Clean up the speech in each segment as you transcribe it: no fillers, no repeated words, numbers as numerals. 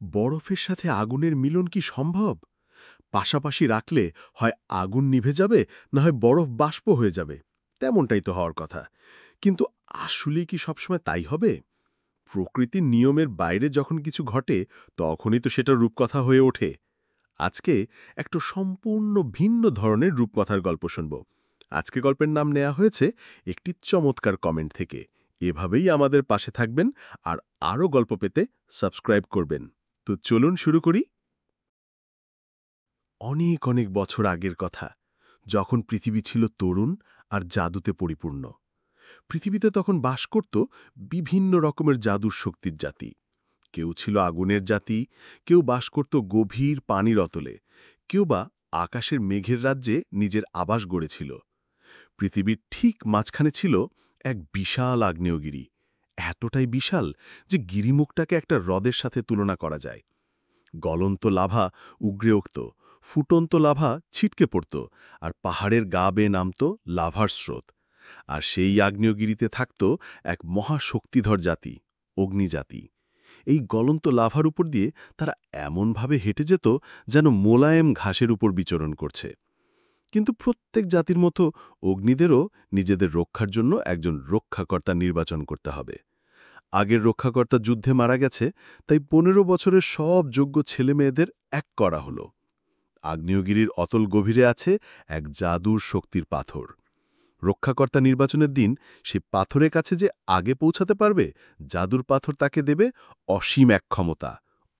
বরফের সাথে আগুনের মিলন কি সম্ভব? পাশাপাশি রাখলে হয় আগুন নিভে যাবে, না হয় বরফ বাষ্প হয়ে যাবে। তেমনটাই তো হওয়ার কথা। কিন্তু আসলেই কি সবসময় তাই হবে? প্রকৃতির নিয়মের বাইরে যখন কিছু ঘটে, তখনই তো সেটা রূপকথা হয়ে ওঠে। আজকে একটা সম্পূর্ণ ভিন্ন ধরনের রূপকথার গল্প শুনব। আজকে গল্পের নাম নেওয়া হয়েছে একটি চমৎকার কমেন্ট থেকে। এভাবেই আমাদের পাশে থাকবেন, আর আরও গল্প পেতে সাবস্ক্রাইব করবেন। তো চলুন শুরু করি। অনেক অনেক বছর আগের কথা, যখন পৃথিবী ছিল তরুণ আর জাদুতে পরিপূর্ণ। পৃথিবীতে তখন বাস করত বিভিন্ন রকমের জাদুর শক্তির জাতি। কেউ ছিল আগুনের জাতি, কেউ বাস করত গভীর পানির অতলে, কেউ বা আকাশের মেঘের রাজ্যে নিজের আবাস গড়েছিল। পৃথিবীর ঠিক মাঝখানে ছিল এক বিশাল আগ্নেয়গিরি। এতটাই বিশাল যে গিরিমুখটাকে একটা হ্রদের সাথে তুলনা করা যায়। গলন্ত লাভা উগরে উঠত, ফুটন্ত লাভা ছিটকে পড়ত, আর পাহাড়ের গা বেয়ে নামত লাভার স্রোত। আর সেই আগ্নেয়গিরিতে থাকত এক মহাশক্তিধর জাতি, অগ্নিজাতি। এই গলন্ত লাভার উপর দিয়ে তারা এমনভাবে হেঁটে যেত যেন মোলায়েম ঘাসের উপর বিচরণ করছে। কিন্তু প্রত্যেক জাতির মতো অগ্নিদেরও নিজেদের রক্ষার জন্য একজন রক্ষাকর্তা নির্বাচন করতে হবে। আগের রক্ষাকর্তা যুদ্ধে মারা গেছে, তাই ১৫ বছরের সব যোগ্য ছেলেমেয়েদের এক করা হলো। আগ্নেয়গিরির অতল গভীরে আছে এক জাদুর শক্তির পাথর। রক্ষাকর্তা নির্বাচনের দিন সে পাথরের কাছে যে আগে পৌঁছাতে পারবে, জাদুর পাথর তাকে দেবে অসীম এক ক্ষমতা,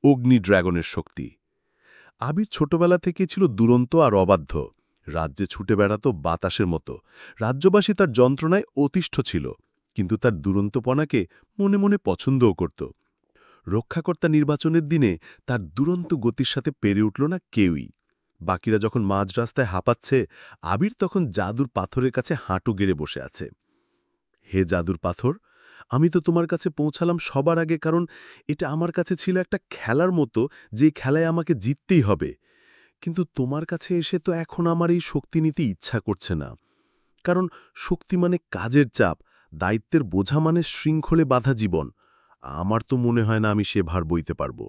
অগ্নি ড্রাগনের শক্তি। আবির ছোটবেলা থেকে ছিল দুরন্ত আর অবাধ্য। রাজ্যে ছুটে বেড়াত বাতাসের মতো। রাজ্যবাসী তার যন্ত্রণায় অতিষ্ঠ ছিল, কিন্তু তার দুরন্তপনাকে মনে মনে পছন্দও করত। রক্ষাকর্তা নির্বাচনের দিনে তার দুরন্ত গতির সাথে পেরে উঠল না কেউই। বাকিরা যখন মাঝ রাস্তায় হাঁপাচ্ছে, আবির তখন জাদুর পাথরের কাছে হাঁটু গেড়ে বসে আছে। হে জাদুর পাথর, আমি তো তোমার কাছে পৌঁছালাম সবার আগে, কারণ এটা আমার কাছে ছিল একটা খেলার মতো, যে খেলায় আমাকে জিততেই হবে। কিন্তু তোমার কাছে এসে তো এখন আমার এই শক্তি নিতে ইচ্ছা করছে না। কারণ শক্তি মানে কাজের চাপ, দায়িত্বের বোঝা মানে শৃঙ্খলে বাঁধা জীবন। আমার তো মনে হয় না আমি সে ভার বইতে পারব।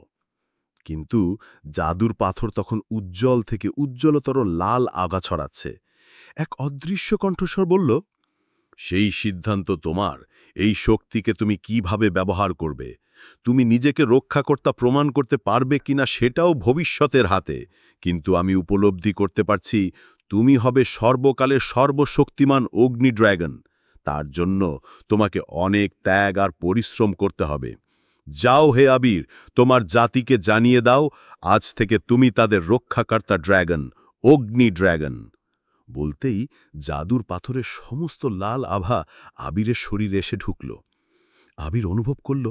কিন্তু জাদুর পাথর তখন উজ্জ্বল থেকে উজ্জ্বলতর লাল আগা ছড়াচ্ছে। এক অদৃশ্য কণ্ঠস্বর বলল, সেই সিদ্ধান্ত তোমার। এই শক্তিকে তুমি কিভাবে ব্যবহার করবে, তুমি নিজেকে রক্ষাকর্তা প্রমাণ করতে পারবে কিনা সেটাও ভবিষ্যতের হাতে। কিন্তু আমি উপলব্ধি করতে পারছি, তুমি হবে সর্বকালের সর্বশক্তিমান অগ্নি ড্র্যাগন। তার জন্য তোমাকে অনেক ত্যাগ আর পরিশ্রম করতে হবে। যাও হে আবির, তোমার জাতিকে জানিয়ে দাও, আজ থেকে তুমি তাদের রক্ষাকর্তা ড্র্যাগন, অগ্নি ড্র্যাগন। বলতেই জাদুর পাথরের সমস্ত লাল আভা আবিরের শরীরে এসে ঢুকল। আবির অনুভব করল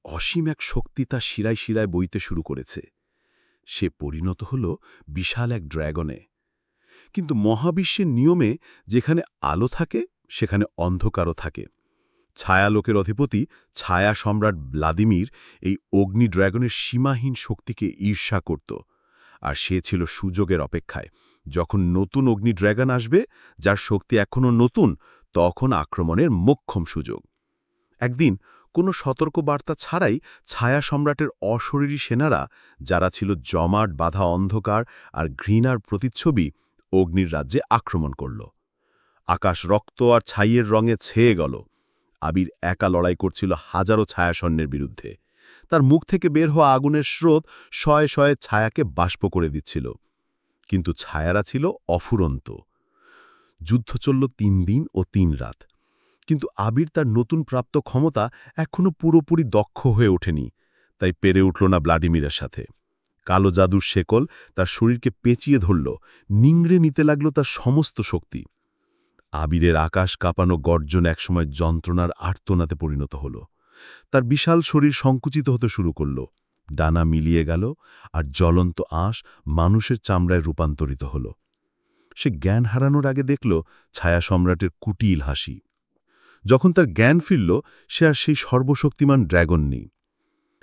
অসীম এক শক্তি তার শিরায় শিরায় বইতে শুরু করেছে। সে পরিণত হল বিশাল এক ড্র্যাগনে। কিন্তু মহাবিশ্বের নিয়মে যেখানে আলো থাকে, সেখানে অন্ধকারও থাকে। ছায়ালোকের অধিপতি ছায়া সম্রাট ভ্লাদিমির এই অগ্নি ড্র্যাগনের সীমাহীন শক্তিকে ঈর্ষা করত। আর সে ছিল সুযোগের অপেক্ষায়। যখন নতুন অগ্নি ড্র্যাগন আসবে, যার শক্তি এখনও নতুন, তখন আক্রমণের মোক্ষম সুযোগ। একদিন কোনো সতর্কবার্তা ছাড়াই ছায়া সম্রাটের অশরীরী সেনারা, যারা ছিল জমাট বাঁধা অন্ধকার আর ঘৃণার প্রতিচ্ছবি, অগ্নির রাজ্যে আক্রমণ করল। আকাশ রক্ত আর ছাইয়ের রঙে ছেয়ে গেল। আবির একা লড়াই করছিল হাজারো ছায়াসৈন্যের বিরুদ্ধে। তার মুখ থেকে বের হওয়া আগুনের স্রোত শয়ে শয়ে ছায়াকে বাষ্প করে দিচ্ছিল। কিন্তু ছায়ারা ছিল অফুরন্ত। যুদ্ধ চলল ৩ দিন ও ৩ রাত। কিন্তু আবির তার নতুন প্রাপ্ত ক্ষমতা এখনও পুরোপুরি দক্ষ হয়ে ওঠেনি, তাই পেরে উঠল না ভ্লাদিমিরের সাথে। কালো জাদুর শেকল তার শরীরকে পেঁচিয়ে ধরল, নিংড়ে নিতে লাগল তার সমস্ত শক্তি। আবিরের আকাশ কাঁপানো গর্জন একসময় যন্ত্রণার আর্তনাদে পরিণত হল। তার বিশাল শরীর সংকুচিত হতে শুরু করল, ডানা মিলিয়ে গেল, আর জ্বলন্ত আঁশ মানুষের চামড়ায় রূপান্তরিত হল। সে জ্ঞান হারানোর আগে দেখল ছায়া সম্রাটের কুটিল হাসি। যখন তার জ্ঞান ফিরল, সে আর সেই সর্বশক্তিমান ড্র্যাগন নেই।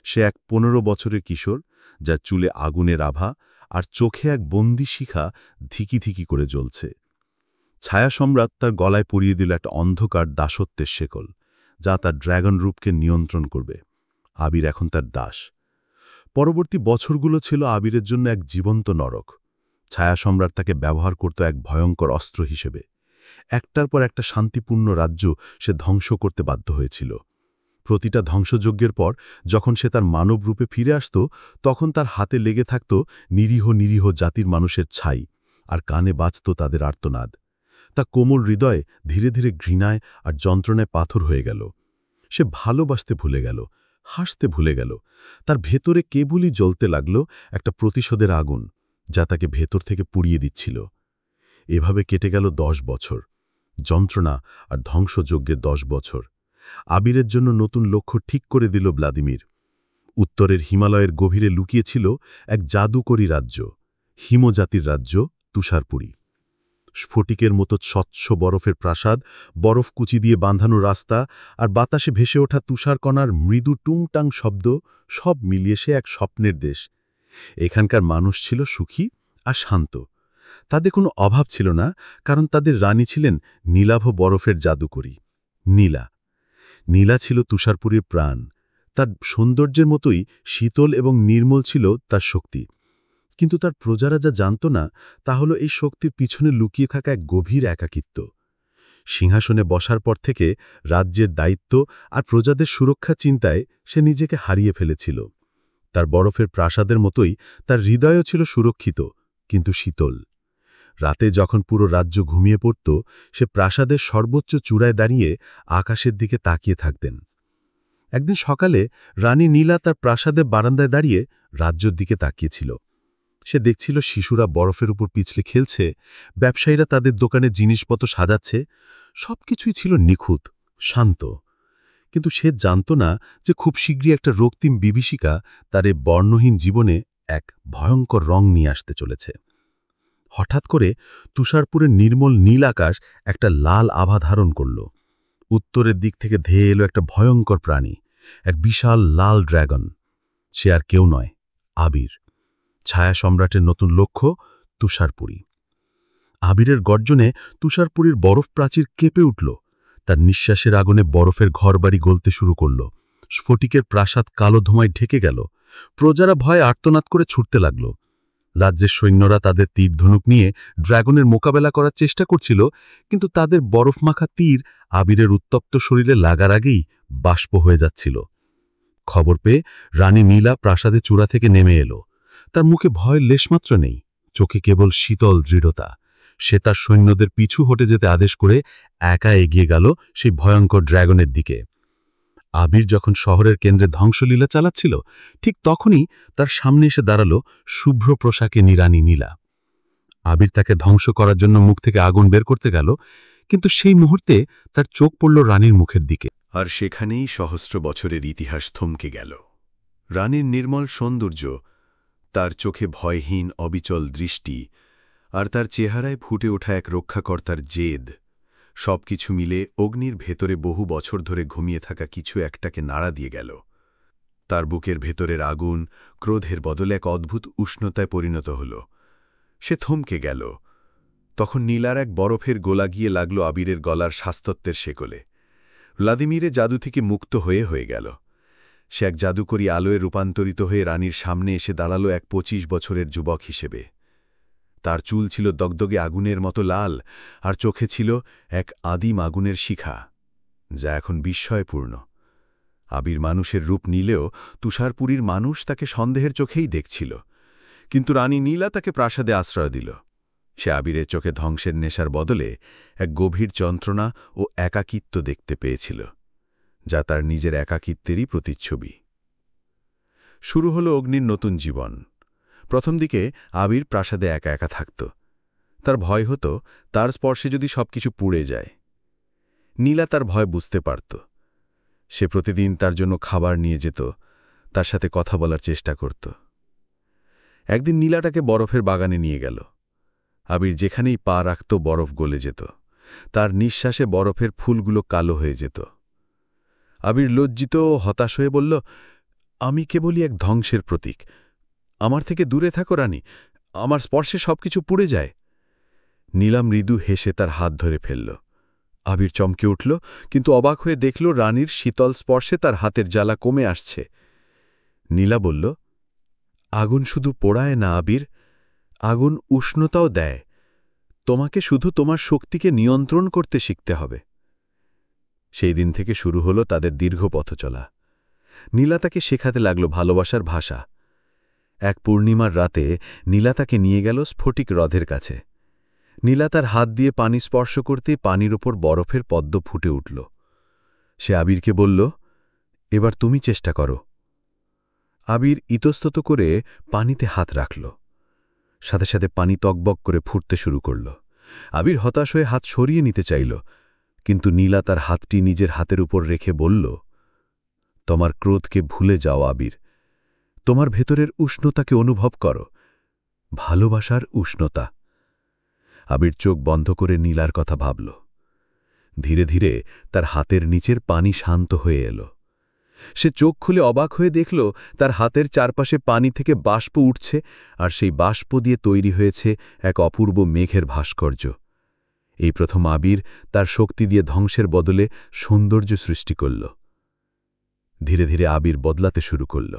সে এক ১৫ বছরের কিশোর, যার চুলে আগুনের আভা আর চোখে এক বন্দি শিখা ধিকি ধিকি করে জ্বলছে। ছায়া সম্রাট তার গলায় পরিয়ে দিল একটা অন্ধকার দাসত্বের শেকল, যা তার ড্র্যাগন রূপকে নিয়ন্ত্রণ করবে। আবির এখন তার দাস। পরবর্তী বছরগুলো ছিল আবিরের জন্য এক জীবন্ত নরক। ছায়া সম্রাট তাকে ব্যবহার করত এক ভয়ঙ্কর অস্ত্র হিসেবে। একটার পর একটা শান্তিপূর্ণ রাজ্য সে ধ্বংস করতে বাধ্য হয়েছিল। প্রতিটা ধ্বংসযজ্ঞের পর যখন সে তার মানব রূপে ফিরে আসত, তখন তার হাতে লেগে থাকত নিরীহ নিরীহ জাতির মানুষের ছাই, আর কানে বাজত তাদের আর্তনাদ। তা কোমল হৃদয়ে ধীরে ধীরে ঘৃণায় আর যন্ত্রণায় পাথর হয়ে গেল। সে ভালোবাসতে ভুলে গেল, হাসতে ভুলে গেল। তার ভেতরে কেবলই জ্বলতে লাগল একটা প্রতিশোধের আগুন, যা তাকে ভেতর থেকে পুড়িয়ে দিচ্ছিল। এভাবে কেটে গেল 10 বছর, যন্ত্রণা আর ধ্বংসযজ্ঞের 10 বছর। আবিরের জন্য নতুন লক্ষ্য ঠিক করে দিল ভ্লাদিমির। উত্তরের হিমালয়ের গভীরে লুকিয়েছিল এক জাদুকরী রাজ্য, হিমজাতির রাজ্য তুষারপুরী। স্ফটিকের মতো স্বচ্ছ বরফের প্রাসাদ, বরফকুচি দিয়ে বাঁধানো রাস্তা, আর বাতাসে ভেসে ওঠা তুষারকণার মৃদু টুংটাং শব্দ, সব মিলিয়ে সে এক স্বপ্নের দেশ। এখানকার মানুষ ছিল সুখী আর শান্ত। তাদের কোনো অভাব ছিল না, কারণ তাদের রানী ছিলেন নীলাভ বরফের জাদুকরী। নীলা নীলা ছিল তুষারপুরীর প্রাণ। তার সৌন্দর্যের মতোই শীতল এবং নির্মল ছিল তার শক্তি। কিন্তু তার প্রজারা যা জানত না, তা হল এই শক্তির পিছনে লুকিয়ে থাকা এক গভীর একাকিত্ব। সিংহাসনে বসার পর থেকে রাজ্যের দায়িত্ব আর প্রজাদের সুরক্ষা চিন্তায় সে নিজেকে হারিয়ে ফেলেছিল। তার বরফের প্রাসাদের মতোই তার হৃদয়ও ছিল সুরক্ষিত, কিন্তু শীতল। রাতে যখন পুরো রাজ্য ঘুমিয়ে পড়ত, সে প্রাসাদের সর্বোচ্চ চূড়ায় দাঁড়িয়ে আকাশের দিকে তাকিয়ে থাকতেন। একদিন সকালে রানী নীলা তার প্রাসাদের বারান্দায় দাঁড়িয়ে রাজ্যের দিকে তাকিয়েছিল। সে দেখছিল শিশুরা বরফের উপর পিছলে খেলছে, ব্যবসায়ীরা তাদের দোকানে জিনিসপত্র সাজাচ্ছে। সবকিছুই ছিল নিখুঁত, শান্ত। কিন্তু সে জানত না যে খুব শীঘ্রই একটা রক্তিম বিভীষিকা তার এই বর্ণহীন জীবনে এক ভয়ঙ্কর রং নিয়ে আসতে চলেছে। হঠাৎ করে তুষারপুরের নির্মল নীল আকাশ একটা লাল আভা ধারণ করল। উত্তরের দিক থেকে ধেয়ে এলো একটা ভয়ঙ্কর প্রাণী, এক বিশাল লাল ড্র্যাগন। সে আর কেউ নয়, আবির, ছায়া সম্রাটের নতুন লক্ষ্য তুষারপুরী। আবিরের গর্জনে তুষারপুরীর বরফ প্রাচীর কেঁপে উঠল। তার নিঃশ্বাসের আগুনে বরফের ঘরবাড়ি গলতে শুরু করল। স্ফটিকের প্রাসাদ কালো ধোঁয়ায় ঢেকে গেল। প্রজারা ভয়ে আর্তনাদ করে ছুটতে লাগল। রাজ্যের সৈন্যরা তাদের তীর-ধনুক নিয়ে ড্র্যাগনের মোকাবেলা করার চেষ্টা করছিল, কিন্তু তাদের বরফমাখা তীর আবিরের উত্তপ্ত শরীরে লাগার আগেই বাষ্প হয়ে যাচ্ছিল। খবর পেয়ে রানী নীলা প্রাসাদের চূড়া থেকে নেমে এলো। তার মুখে ভয়ের লেশমাত্র নেই, চোখে কেবল শীতল দৃঢ়তা। সে তার সৈন্যদের পিছু হটে যেতে আদেশ করে একা এগিয়ে গেল সেই ভয়ঙ্কর ড্র্যাগনের দিকে। আবির যখন শহরের কেন্দ্রে ধ্বংসলীলা চালাচ্ছিল, ঠিক তখনই তার সামনে এসে দাঁড়ালো শুভ্র পোশাকে রানী নীলা। আবির তাকে ধ্বংস করার জন্য মুখ থেকে আগুন বের করতে গেল, কিন্তু সেই মুহূর্তে তার চোখ পড়ল রানীর মুখের দিকে। আর সেখানেই সহস্র বছরের ইতিহাস থমকে গেল। রানীর নির্মল সৌন্দর্য, তার চোখে ভয়হীন অবিচল দৃষ্টি, আর তার চেহারায় ফুটে ওঠা এক রক্ষাকর্তার জেদ, সবকিছু মিলে অগ্নির ভেতরে বহু বছর ধরে ঘুমিয়ে থাকা কিছু একটাকে নাড়া দিয়ে গেল। তার বুকের ভেতরের আগুন ক্রোধের বদলে এক অদ্ভুত উষ্ণতায় পরিণত হল। সে থমকে গেল। তখন নীলার এক বরফের গোলা গিয়ে লাগল আবিরের গলার শাস্তত্বের শেকলে। ভ্লাদিমিরে জাদু থেকে মুক্ত হয়ে গেল। সে এক জাদুকরী আলোয় রূপান্তরিত হয়ে রানীর সামনে এসে দাঁড়াল এক 25 বছরের যুবক হিসেবে। তার চুল ছিল দগদগে আগুনের মতো লাল, আর চোখে ছিল এক আদিম আগুনের শিখা, যা এখন বিস্ময়পূর্ণ। আবির মানুষের রূপ নিলেও তুষারপুরীর মানুষ তাকে সন্দেহের চোখেই দেখছিল। কিন্তু রানী নীলা তাকে প্রাসাদে আশ্রয় দিল। সে আবিরের চোখে ধ্বংসের নেশার বদলে এক গভীর যন্ত্রণা ও একাকিত্ব দেখতে পেয়েছিল, যা তার নিজের একাকিত্বেরই প্রতিচ্ছবি। শুরু হলো অগ্নির নতুন জীবন। প্রথম দিকে আবির প্রাসাদে একা একা থাকত। তার ভয় হতো তার স্পর্শে যদি সবকিছু পুড়ে যায়। নীলা তার ভয় বুঝতে পারত। সে প্রতিদিন তার জন্য খাবার নিয়ে যেত, তার সাথে কথা বলার চেষ্টা করত। একদিন নীলাটাকে বরফের বাগানে নিয়ে গেল। আবির যেখানেই পা রাখত বরফ গলে যেত। তার নিঃশ্বাসে বরফের ফুলগুলো কালো হয়ে যেত। আবির লজ্জিত ও হতাশ হয়ে বলল, আমি কেবলই এক ধ্বংসের প্রতীক। আমার থেকে দূরে থাকো রানী, আমার স্পর্শে সবকিছু পুড়ে যায়। নীলা মৃদু হেসে তার হাত ধরে ফেলল। আবির চমকে উঠল, কিন্তু অবাক হয়ে দেখল রানীর শীতল স্পর্শে তার হাতের জ্বালা কমে আসছে। নীলা বলল, আগুন শুধু পোড়ায় না আবির, আগুন উষ্ণতাও দেয়। তোমাকে শুধু তোমার শক্তিকে নিয়ন্ত্রণ করতে শিখতে হবে। সেই দিন থেকে শুরু হলো তাদের দীর্ঘ পথচলা। নীলা তাকে শেখাতে লাগল ভালোবাসার ভাষা। এক পূর্ণিমার রাতে নীলা তাকে নিয়ে গেল স্ফটিক হ্রদের কাছে। নীলা তার হাত দিয়ে পানি স্পর্শ করতেই পানির ওপর বরফের পদ্ম ফুটে উঠল। সে আবিরকে বলল, এবার তুমি চেষ্টা করো। আবির ইতস্তত করে পানিতে হাত রাখল। সাথে সাথে পানি তকবক করে ফুটতে শুরু করল। আবির হতাশ হয়ে হাত সরিয়ে নিতে চাইল, কিন্তু নীলা তার হাতটি নিজের হাতের উপর রেখে বলল, তোমার ক্রোধকে ভুলে যাও আবির, তোমার ভেতরের উষ্ণতাকে অনুভব করো, ভালোবাসার উষ্ণতা। আবির চোখ বন্ধ করে নীলার কথা ভাবল। ধীরে ধীরে তার হাতের নিচের পানি শান্ত হয়ে এল। সে চোখ খুলে অবাক হয়ে দেখল তার হাতের চারপাশে পানি থেকে বাষ্প উঠছে, আর সেই বাষ্প দিয়ে তৈরি হয়েছে এক অপূর্ব মেঘের ভাস্কর্য। এই প্রথম আবির তার শক্তি দিয়ে ধ্বংসের বদলে সৌন্দর্য সৃষ্টি করল। ধীরে ধীরে আবির বদলাতে শুরু করল।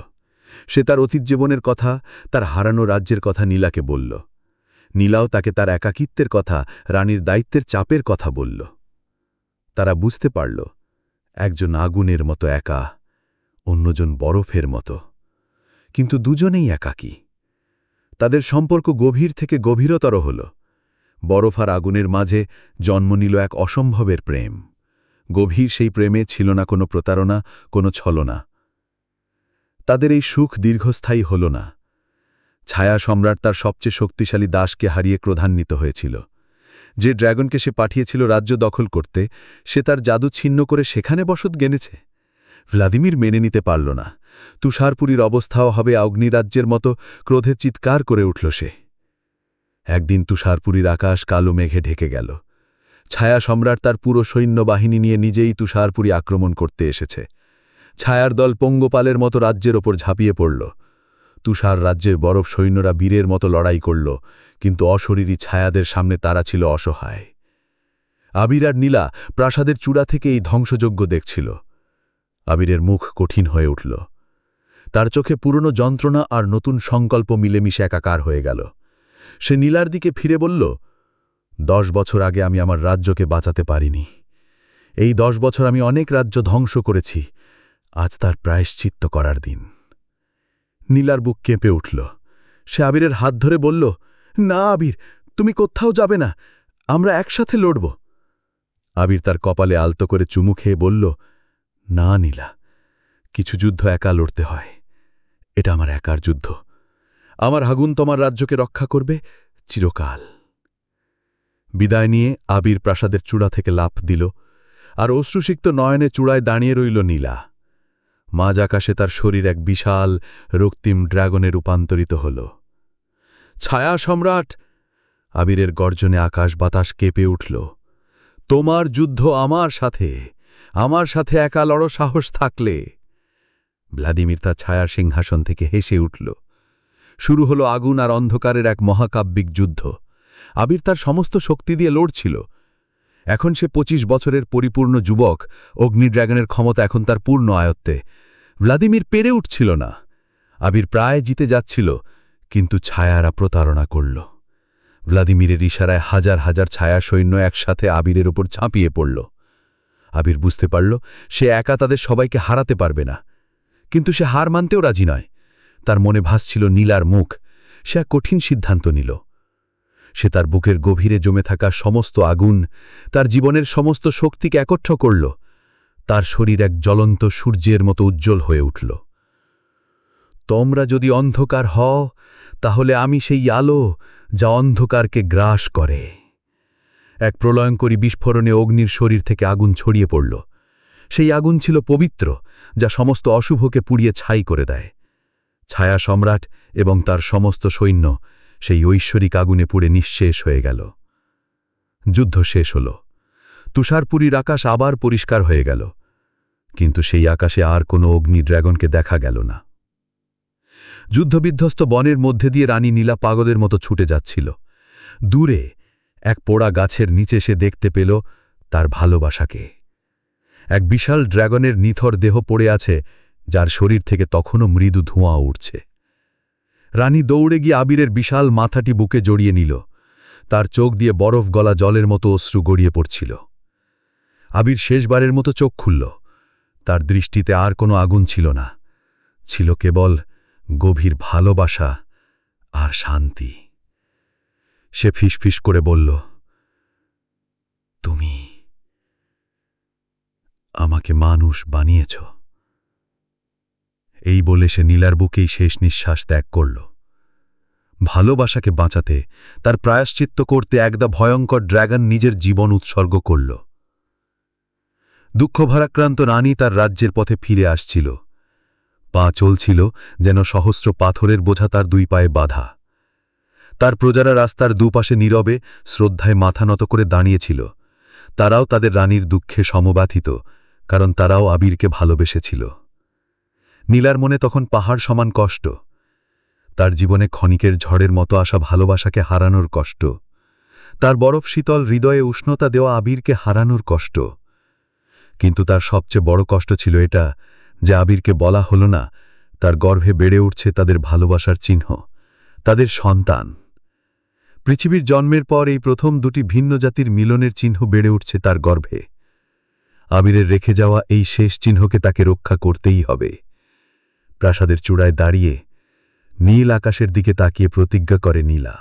সে তার অতীত জীবনের কথা, তার হারানো রাজ্যের কথা নীলাকে বলল। নীলাও তাকে তার একাকিত্বের কথা, রানীর দায়িত্বের চাপের কথা বলল। তারা বুঝতে পারল, একজন আগুনের মতো একা, অন্যজন বরফের মতো, কিন্তু দুজনেই একাকী। তাদের সম্পর্ক গভীর থেকে গভীরতর হল। বরফ আর আগুনের মাঝে জন্ম নিল এক অসম্ভবের প্রেম। গভীর সেই প্রেমে ছিল না কোনো প্রতারণা, কোনো ছলনা। তাদের এই সুখ দীর্ঘস্থায়ী হল না। ছায়া সম্রাট তার সবচেয়ে শক্তিশালী দাসকে হারিয়ে ক্রোধান্বিত হয়েছিল। যে ড্র্যাগনকে সে পাঠিয়েছিল রাজ্য দখল করতে, সে তার জাদু ছিন্ন করে সেখানে বসত গেনেছে। ভ্লাদিমির মেনে নিতে পারল না। তুষারপুরীর অবস্থাও হবে অগ্নিরাজ্যের মতো। ক্রোধে চিৎকার করে উঠল সে। একদিন তুষারপুরীর আকাশ কালো মেঘে ঢেকে গেল। ছায়া সম্রাট তার পুরো সৈন্যবাহিনী নিয়ে নিজেই তুষারপুরী আক্রমণ করতে এসেছে। ছায়ার দল পঙ্গপালের মতো রাজ্যের ওপর ঝাঁপিয়ে পড়ল। তুষার রাজ্যে বরফ সৈন্যরা বীরের মতো লড়াই করল, কিন্তু অশরীরী ছায়াদের সামনে তারা ছিল অসহায়। আবির আর নীলা প্রাসাদের চূড়া থেকে এই ধ্বংসযজ্ঞ দেখছিল। আবিরের মুখ কঠিন হয়ে উঠল। তার চোখে পুরনো যন্ত্রণা আর নতুন সংকল্প মিলেমিশে একাকার হয়ে গেল। সে নীলার দিকে ফিরে বলল, 10 বছর আগে আমি আমার রাজ্যকে বাঁচাতে পারিনি। এই 10 বছর আমি অনেক রাজ্য ধ্বংস করেছি। আজ তার প্রায়শ্চিত্ত করার দিন। নীলার বুক কেঁপে উঠল। সে আবিরের হাত ধরে বলল, না আবির, তুমি কোথাও যাবে না, আমরা একসাথে লড়ব। আবির তার কপালে আলতো করে চুমু খেয়ে বলল, না নীলা, কিছু যুদ্ধ একা লড়তে হয়। এটা আমার একার যুদ্ধ। আমার আগুন তোমার রাজ্যকে রক্ষা করবে চিরকাল। বিদায় নিয়ে আবির প্রাসাদের চূড়া থেকে লাফ দিল, আর অশ্রুসিক্ত নয়নে চূড়ায় দাঁড়িয়ে রইল নীলা। মাঝ আকাশে তার শরীর এক বিশাল রক্তিম ড্রাগনে রূপান্তরিত হল। ছায়া সম্রাট! আবিরের গর্জনে আকাশ বাতাস কেঁপে উঠল। তোমার যুদ্ধ আমার সাথে একা লড়ো সাহস থাকলে। ভ্লাদিমির তার ছায়ার সিংহাসন থেকে হেসে উঠল। শুরু হল আগুন আর অন্ধকারের এক মহাকাব্যিক যুদ্ধ। আবির তার সমস্ত শক্তি দিয়ে লড়ছিল। এখন সে 25 বছরের পরিপূর্ণ যুবক। অগ্নি ড্র্যাগনের ক্ষমতা এখন তার পূর্ণ আয়ত্তে। ভ্লাদিমির পেরে উঠছিল না। আবির প্রায় জিতে যাচ্ছিল, কিন্তু ছায়ারা প্রতারণা করল। ভ্লাদিমিরের ইশারায় হাজার হাজার ছায়া সৈন্য একসাথে আবিরের ওপর ঝাঁপিয়ে পড়ল। আবির বুঝতে পারল সে একা তাদের সবাইকে হারাতে পারবে না, কিন্তু সে হার মানতেও রাজি নয়। তার মনে ভাসছিল নীলার মুখ। সে এক কঠিন সিদ্ধান্ত নিল। সে তার বুকের গভীরে জমে থাকা সমস্ত আগুন, তার জীবনের সমস্ত শক্তিকে একত্র করল। তার শরীর এক জ্বলন্ত সূর্যের মতো উজ্জ্বল হয়ে উঠল। তোমরা যদি অন্ধকার হও, তাহলে আমি সেই আলো যা অন্ধকারকে গ্রাস করে। এক প্রলয়ঙ্করী বিস্ফোরণে অগ্নির শরীর থেকে আগুন ছড়িয়ে পড়ল। সেই আগুন ছিল পবিত্র, যা সমস্ত অশুভকে পুড়িয়ে ছাই করে দেয়। ছায়া সম্রাট এবং তার সমস্ত সৈন্য সেই ঐশ্বরিক আগুনে পুড়ে নিঃশেষ হয়ে গেল। যুদ্ধ শেষ হল। তুষারপুরীর আকাশ আবার পরিষ্কার হয়ে গেল, কিন্তু সেই আকাশে আর কোনো অগ্নি ড্র্যাগনকে দেখা গেল না। যুদ্ধবিধ্বস্ত বনের মধ্যে দিয়ে রানী নীলা পাগলের মতো ছুটে যাচ্ছিল। দূরে এক পোড়া গাছের নিচে সে দেখতে পেল তার ভালোবাসাকে। এক বিশাল ড্র্যাগনের নিথর দেহ পড়ে আছে, যার শরীর থেকে তখনও মৃদু ধোঁয়া উঠছে। রানী দৌড়ে গিয়ে আবিরের বিশাল মাথাটি বুকে জড়িয়ে নিল। তার চোখ দিয়ে বরফ গলা জলের মতো অশ্রু গড়িয়ে পড়ছিল। আবির শেষবারের মতো চোখ খুলল। তার দৃষ্টিতে আর কোনো আগুন ছিল না, ছিল কেবল গভীর ভালোবাসা আর শান্তি। সে ফিসফিস করে বলল, তুমি আমাকে মানুষ বানিয়েছ। এই বলে সে নীলার বুকেই শেষ নিঃশ্বাস ত্যাগ করল। ভালোবাসাকে বাঁচাতে, তার প্রায়শ্চিত্ত করতে একদা ভয়ঙ্কর ড্র্যাগন নিজের জীবন উৎসর্গ করল। দুঃখভারাক্রান্ত রানী তার রাজ্যের পথে ফিরে আসছিল। পা চলছিল যেন সহস্র পাথরের বোঝা তার দুই পায়ে বাঁধা। তার প্রজারা রাস্তার দুপাশে নীরবে শ্রদ্ধায় মাথা নত করে দাঁড়িয়েছিল। তারাও তাদের রানীর দুঃখে সমব্যথিত, কারণ তারাও আবিরকে ভালোবেসেছিল। নীলার মনে তখন পাহাড় সমান কষ্ট। তার জীবনে ক্ষণিকের ঝড়ের মতো আসা ভালোবাসাকে হারানোর কষ্ট, তার বরফ শীতল হৃদয়ে উষ্ণতা দেওয়া আবিরকে হারানোর কষ্ট। কিন্তু তার সবচেয়ে বড় কষ্ট ছিল এটা যে আবিরকে বলা হলো না তার গর্ভে বেড়ে উঠছে তাদের ভালোবাসার চিহ্ন, তাদের সন্তান। পৃথিবীর জন্মের পর এই প্রথম দুটি ভিন্ন জাতির মিলনের চিহ্ন বেড়ে উঠছে তার গর্ভে। আবিরের রেখে যাওয়া এই শেষ চিহ্নকে তাকে রক্ষা করতেই হবে। প্রাসাদের চূড়ায় দাঁড়িয়ে নীল আকাশের দিকে তাকিয়ে প্রতিজ্ঞা করে নীলা।